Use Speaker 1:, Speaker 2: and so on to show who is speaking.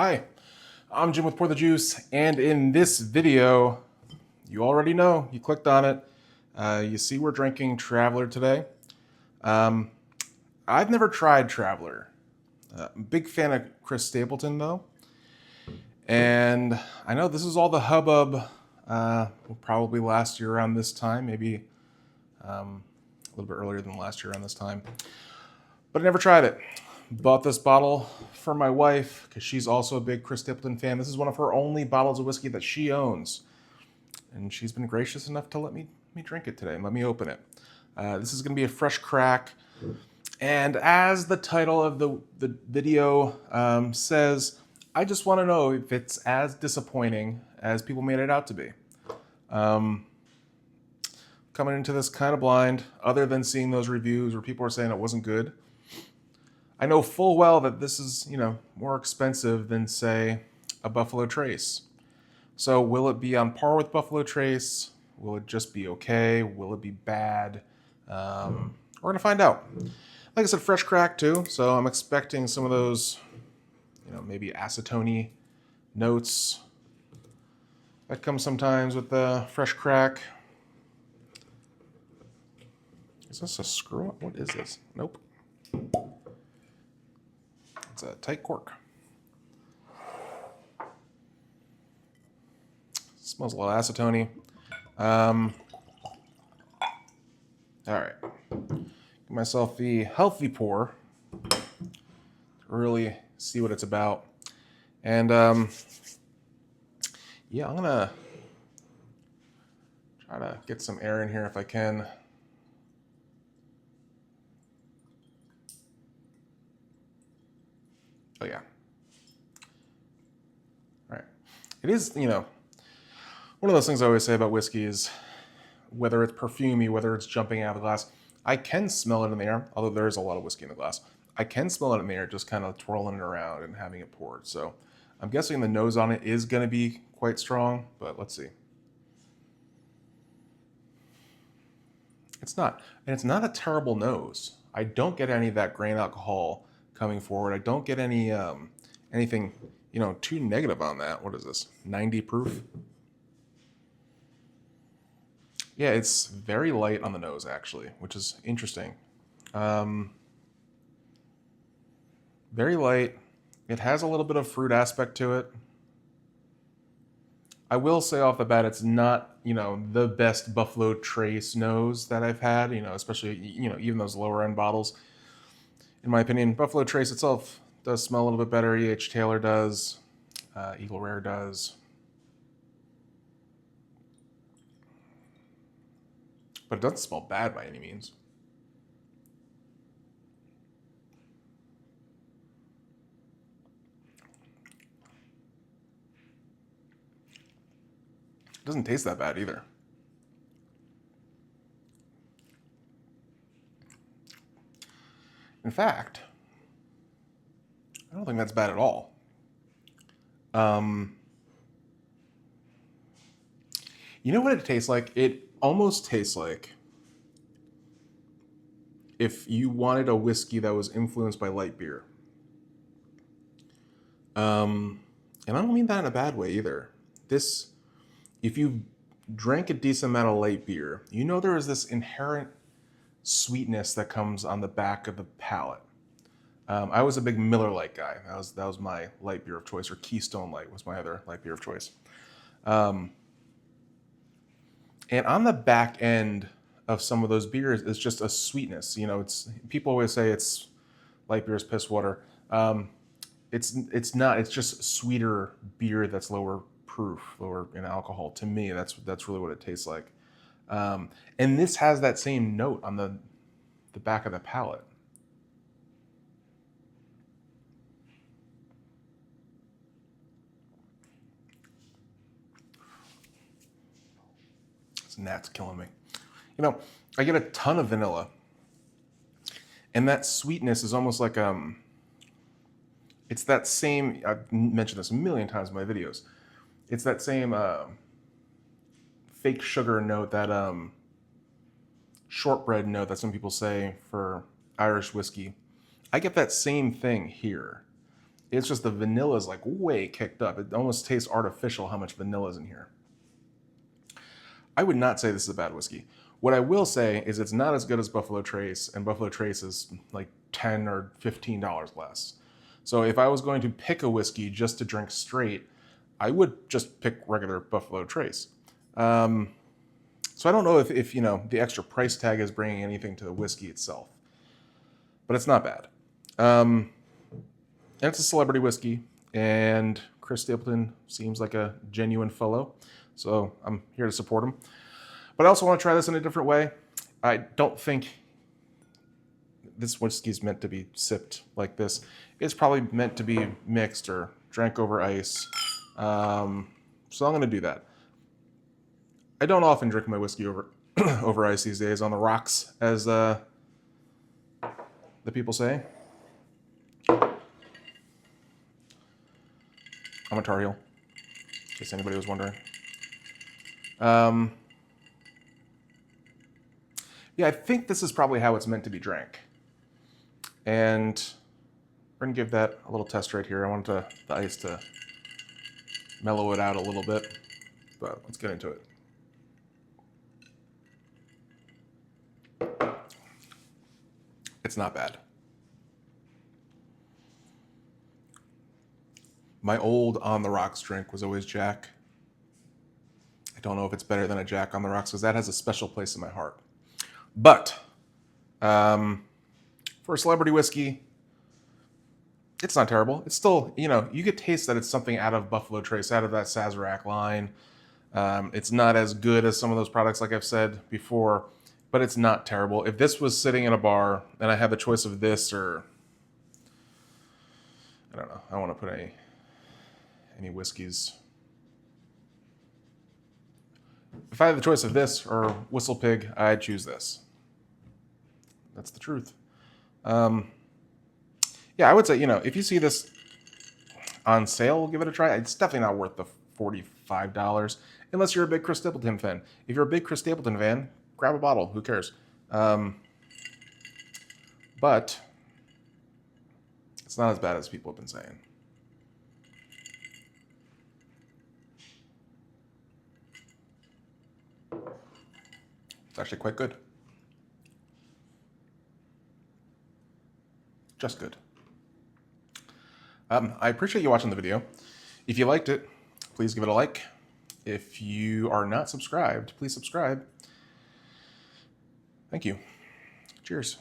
Speaker 1: Hi, I'm Jim with Pour the Juice, and in this video, you already know, you clicked on it. You see we're drinking Traveler today. Um, I've never tried Traveler. I'm a big fan of Chris Stapleton though, and I know this is all the hubbub. Probably last year around this time, maybe a little bit earlier than last year around this time, but I never tried it. Bought this bottle for my wife because she's also a big Chris Stapleton fan. This is one of her only bottles of whiskey that she owns, and she's been gracious enough to let me drink it today and let me open it. This is going to be a fresh crack, and as the title of the video says, I just want to know if it's as disappointing as people made it out to be. Coming into this kind of blind, other than seeing those reviews where people are saying it wasn't good, I know full well that this is, more expensive than, say, a Buffalo Trace. So will it be on par with Buffalo Trace? Will it just be okay? Will it be bad? We're gonna find out. Like I said, fresh crack too, so I'm expecting some of those, maybe acetone notes that come sometimes with the fresh crack. Is this a screw up? What is this? Nope. It's a tight cork. Smells a little acetone. All right. Give myself the healthy pour to really see what it's about. And yeah, I'm gonna try to get some air in here if I can. Oh yeah. All right. It is, one of those things I always say about whiskey is whether it's perfumey, whether it's jumping out of the glass, I can smell it in the air, although there is a lot of whiskey in the glass. I can smell it in the air, just kind of twirling it around and having it poured. So I'm guessing the nose on it is going to be quite strong, but let's see. It's not. And it's not a terrible nose. I don't get any of that grain alcohol coming forward. I don't get any anything, too negative on that. What is this? 90 proof? Yeah, it's very light on the nose, actually, which is interesting. Very light. It has a little bit of fruit aspect to it. I will say off the bat, it's not, the best Buffalo Trace nose that I've had, especially, even those lower end bottles. In my opinion, Buffalo Trace itself does smell a little bit better. E.H. Taylor does. Eagle Rare does. But it doesn't smell bad by any means. It doesn't taste that bad either. In fact, I don't think that's bad at all. You know what it tastes like? It almost tastes like if you wanted a whiskey that was influenced by light beer. And I don't mean that in a bad way either. This, if you drank a decent amount of light beer, there is this inherent sweetness that comes on the back of the palate. I was a big Miller Lite guy. That was my light beer of choice, or Keystone Light was my other light beer of choice. And on the back end of some of those beers is just a sweetness. It's people always say it's light beer is piss water. It's not. It's just sweeter beer that's lower proof, lower in alcohol. To me, that's really what it tastes like. And this has that same note on the back of the palate. This gnat's killing me. I get a ton of vanilla, and that sweetness is almost like it's that same. I've mentioned this a million times in my videos. It's that same fake sugar note, that shortbread note that some people say for Irish whiskey. I get that same thing here. It's just the vanilla is like way kicked up. It almost tastes artificial how much vanilla is in here. I would not say this is a bad whiskey. What I will say is it's not as good as Buffalo Trace, and Buffalo Trace is like $10 or $15 less. So if I was going to pick a whiskey just to drink straight, I would just pick regular Buffalo Trace. So I don't know if you know, the extra price tag is bringing anything to the whiskey itself, but it's not bad. And it's a celebrity whiskey, and Chris Stapleton seems like a genuine fellow, so I'm here to support him. But I also want to try this in a different way. I don't think this whiskey is meant to be sipped like this. It's probably meant to be mixed or drank over ice. So I'm going to do that. I don't often drink my whiskey over over ice these days, on the rocks, as the people say. I'm a Tar Heel, in case anybody was wondering. Yeah, I think this is probably how it's meant to be drank. And we're going to give that a little test right here. I want the ice to mellow it out a little bit, but let's get into it. It's not bad. My old On the Rocks drink was always Jack. I don't know if it's better than a Jack on the Rocks, because that has a special place in my heart. But for a celebrity whiskey, it's not terrible. It's still, you know, you could taste that it's something out of Buffalo Trace, out of that Sazerac line. It's not as good as some of those products, like I've said before, but it's not terrible. If this was sitting in a bar and I had the choice of this or, I don't know, I don't want to put any whiskeys. If I had the choice of this or Whistle Pig, I'd choose this. That's the truth. Yeah, I would say, you know, if you see this on sale, give it a try. It's definitely not worth the $45, unless you're a big Chris Stapleton fan. If you're a big Chris Stapleton fan, grab a bottle. Who cares? But it's not as bad as people have been saying. It's actually quite good. Just good. I appreciate you watching the video. If you liked it, please give it a like. If you are not subscribed, please subscribe. Thank you. Cheers.